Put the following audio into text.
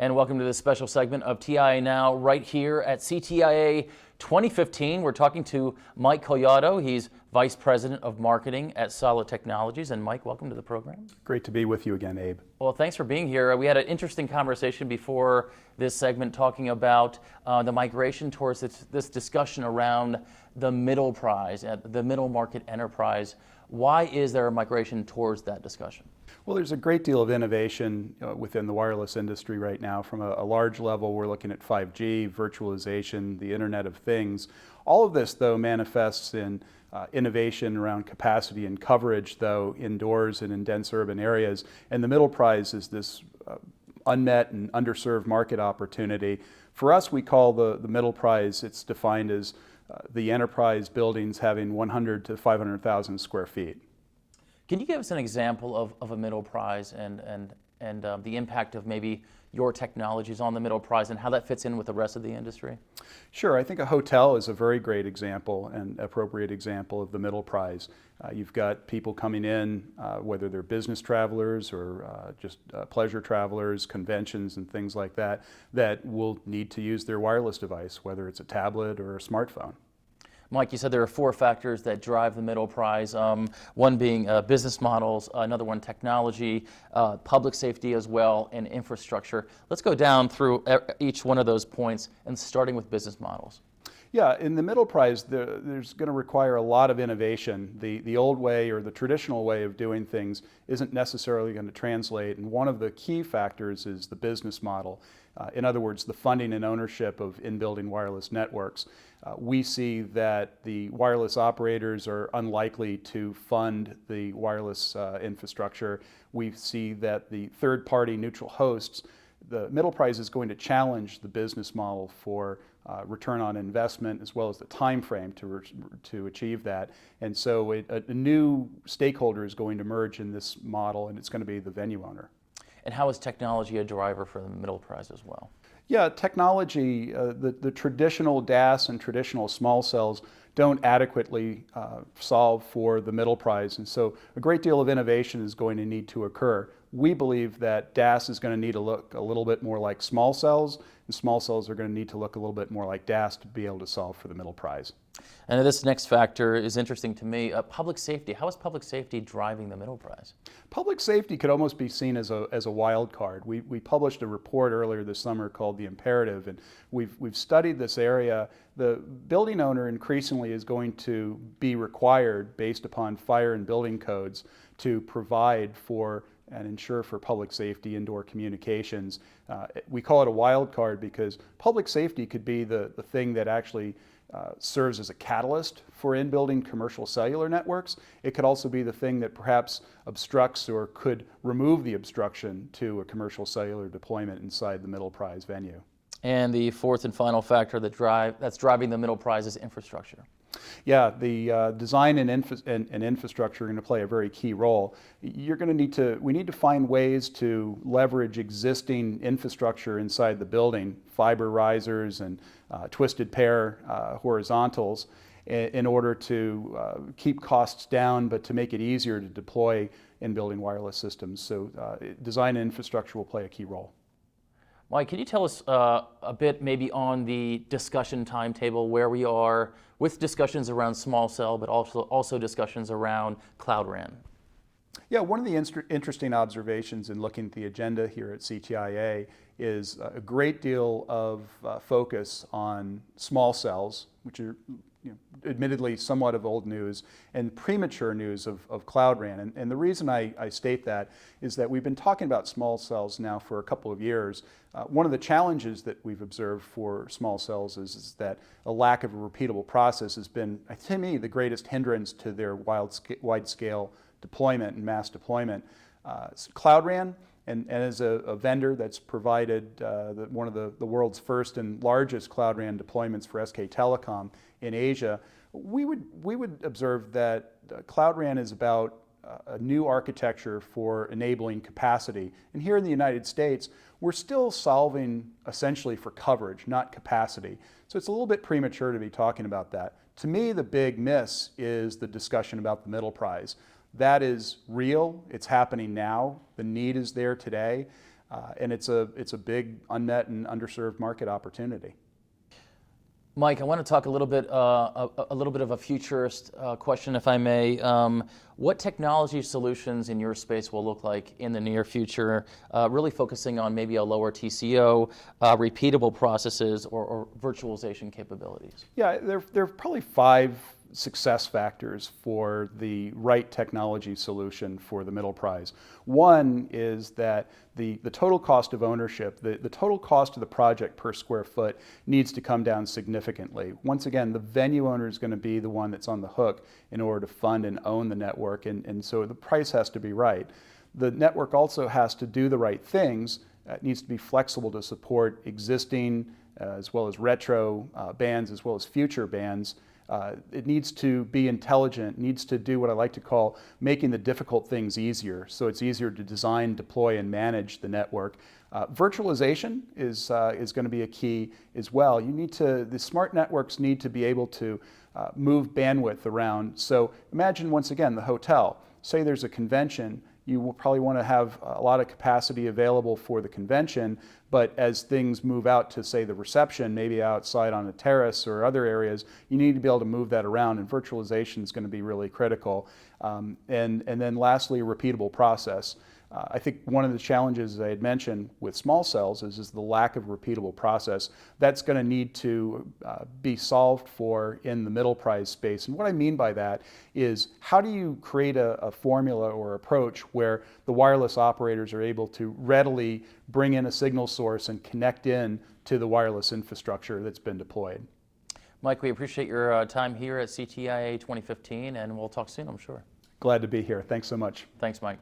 And welcome to this special segment of TIA Now right here at CTIA 2015. We're talking to Mike Collado. He's Vice President of Marketing at Solid Technologies. And Mike, welcome to the program. Great to be with you again, Abe. Well, thanks for being here. We had an interesting conversation before this segment talking about the migration towards this discussion around the middle price, the middle market enterprise. Why is there a migration towards that discussion? Well, there's a great deal of innovation within the wireless industry right now. From a large level, we're looking at 5G, virtualization, the Internet of Things. All of this, though, manifests in innovation around capacity and coverage, though, indoors and in dense urban areas. And the middle price is this unmet and underserved market opportunity. For us, we call the middle price, it's defined as the enterprise buildings having 100 to 500,000 square feet. Can you give us an example of a middle price and the impact of maybe your technologies on the middle price and how that fits in with the rest of the industry? Sure. I think a hotel is a very great example and appropriate example of the middle price. You've got people coming in, whether they're business travelers or just pleasure travelers, conventions and things like that, that will need to use their wireless device, whether it's a tablet or a smartphone. Mike, you said there are four factors that drive the middle price, one being business models, another one technology, public safety as well, and infrastructure. Let's go down through each one of those points and starting with business models. Yeah, in the middle price, there's going to require a lot of innovation. The old way or the traditional way of doing things isn't necessarily going to translate, and one of the key factors is the business model. In other words, the funding and ownership of in-building wireless networks. We see that the wireless operators are unlikely to fund the wireless infrastructure. We see that the third-party neutral hosts, the middle price is going to challenge the business model for return on investment as well as the time frame to achieve that. And so a new stakeholder is going to emerge in this model, and it's going to be the venue owner. And how is technology a driver for the middle price as well? Yeah, technology, the traditional DAS and traditional small cells don't adequately solve for the middle price, and so a great deal of innovation is going to need to occur. We believe that DAS is going to need to look a little bit more like small cells, and small cells are going to need to look a little bit more like DAS to be able to solve for the middle price. And this next factor is interesting to me, public safety. How is public safety driving the middle price? Public safety could almost be seen as a wild card. We published a report earlier this summer called The Imperative, and we've studied this area. The building owner increasingly is going to be required, based upon fire and building codes, to provide for and ensure for public safety indoor communications. We call it a wild card because public safety could be the thing that actually serves as a catalyst for in-building commercial cellular networks. It could also be the thing that perhaps obstructs or could remove the obstruction to a commercial cellular deployment inside the middle prize venue. And the fourth and final factor that's driving the middle prize is infrastructure. Yeah, the design and infrastructure are going to play a very key role. We need to find ways to leverage existing infrastructure inside the building, fiber risers and twisted pair horizontals, in order to keep costs down, but to make it easier to deploy in-building wireless systems. So design and infrastructure will play a key role. Mike, can you tell us a bit maybe on the discussion timetable, where we are with discussions around small cell, but also discussions around Cloud RAN? Yeah, one of the interesting observations in looking at the agenda here at CTIA is a great deal of focus on small cells, which are admittedly somewhat of old news, and premature news of Cloud RAN. And the reason I state that is that we've been talking about small cells now for a couple of years. One of the challenges that we've observed for small cells is that a lack of a repeatable process has been, to me, the greatest hindrance to their wide-scale deployment and mass deployment. Cloud RAN, and as a vendor that's provided one of the world's first and largest Cloud RAN deployments for SK Telecom in Asia, we would observe that Cloud RAN is about a new architecture for enabling capacity. And here in the United States, we're still solving essentially for coverage, not capacity. So it's a little bit premature to be talking about that. To me, the big miss is the discussion about the middle prize. That is real, it's happening now, the need is there today. and it's a big unmet and underserved market opportunity. Mike, I want to talk a little bit of a futurist question, if I may. What technology solutions in your space will look like in the near future, really focusing on maybe a lower TCO, repeatable processes, or virtualization capabilities? Yeah, there are probably 5 success factors for the right technology solution for the middle prize. One is that the total cost of ownership, the total cost of the project per square foot needs to come down significantly. Once again, the venue owner is going to be the one that's on the hook in order to fund and own the network, and so the price has to be right. The network also has to do the right things. It needs to be flexible to support existing as well as retro bands as well as future bands. It needs to be intelligent, needs to do what I like to call making the difficult things easier, so it's easier to design, deploy, and manage the network. Virtualization is going to be a key as well. The smart networks need to be able to move bandwidth around. So imagine once again the hotel. Say there's a convention, you will probably want to have a lot of capacity available for the convention, but as things move out to, say, the reception, maybe outside on a terrace or other areas, you need to be able to move that around, and virtualization is going to be really critical. And then lastly, a repeatable process. I think one of the challenges I had mentioned with small cells is the lack of repeatable process. That's going to need to be solved for in the middle prize space. And what I mean by that is, how do you create a formula or approach where the wireless operators are able to readily bring in a signal source and connect in to the wireless infrastructure that's been deployed? Mike, we appreciate your time here at CTIA 2015, and we'll talk soon, I'm sure. Glad to be here. Thanks so much. Thanks, Mike.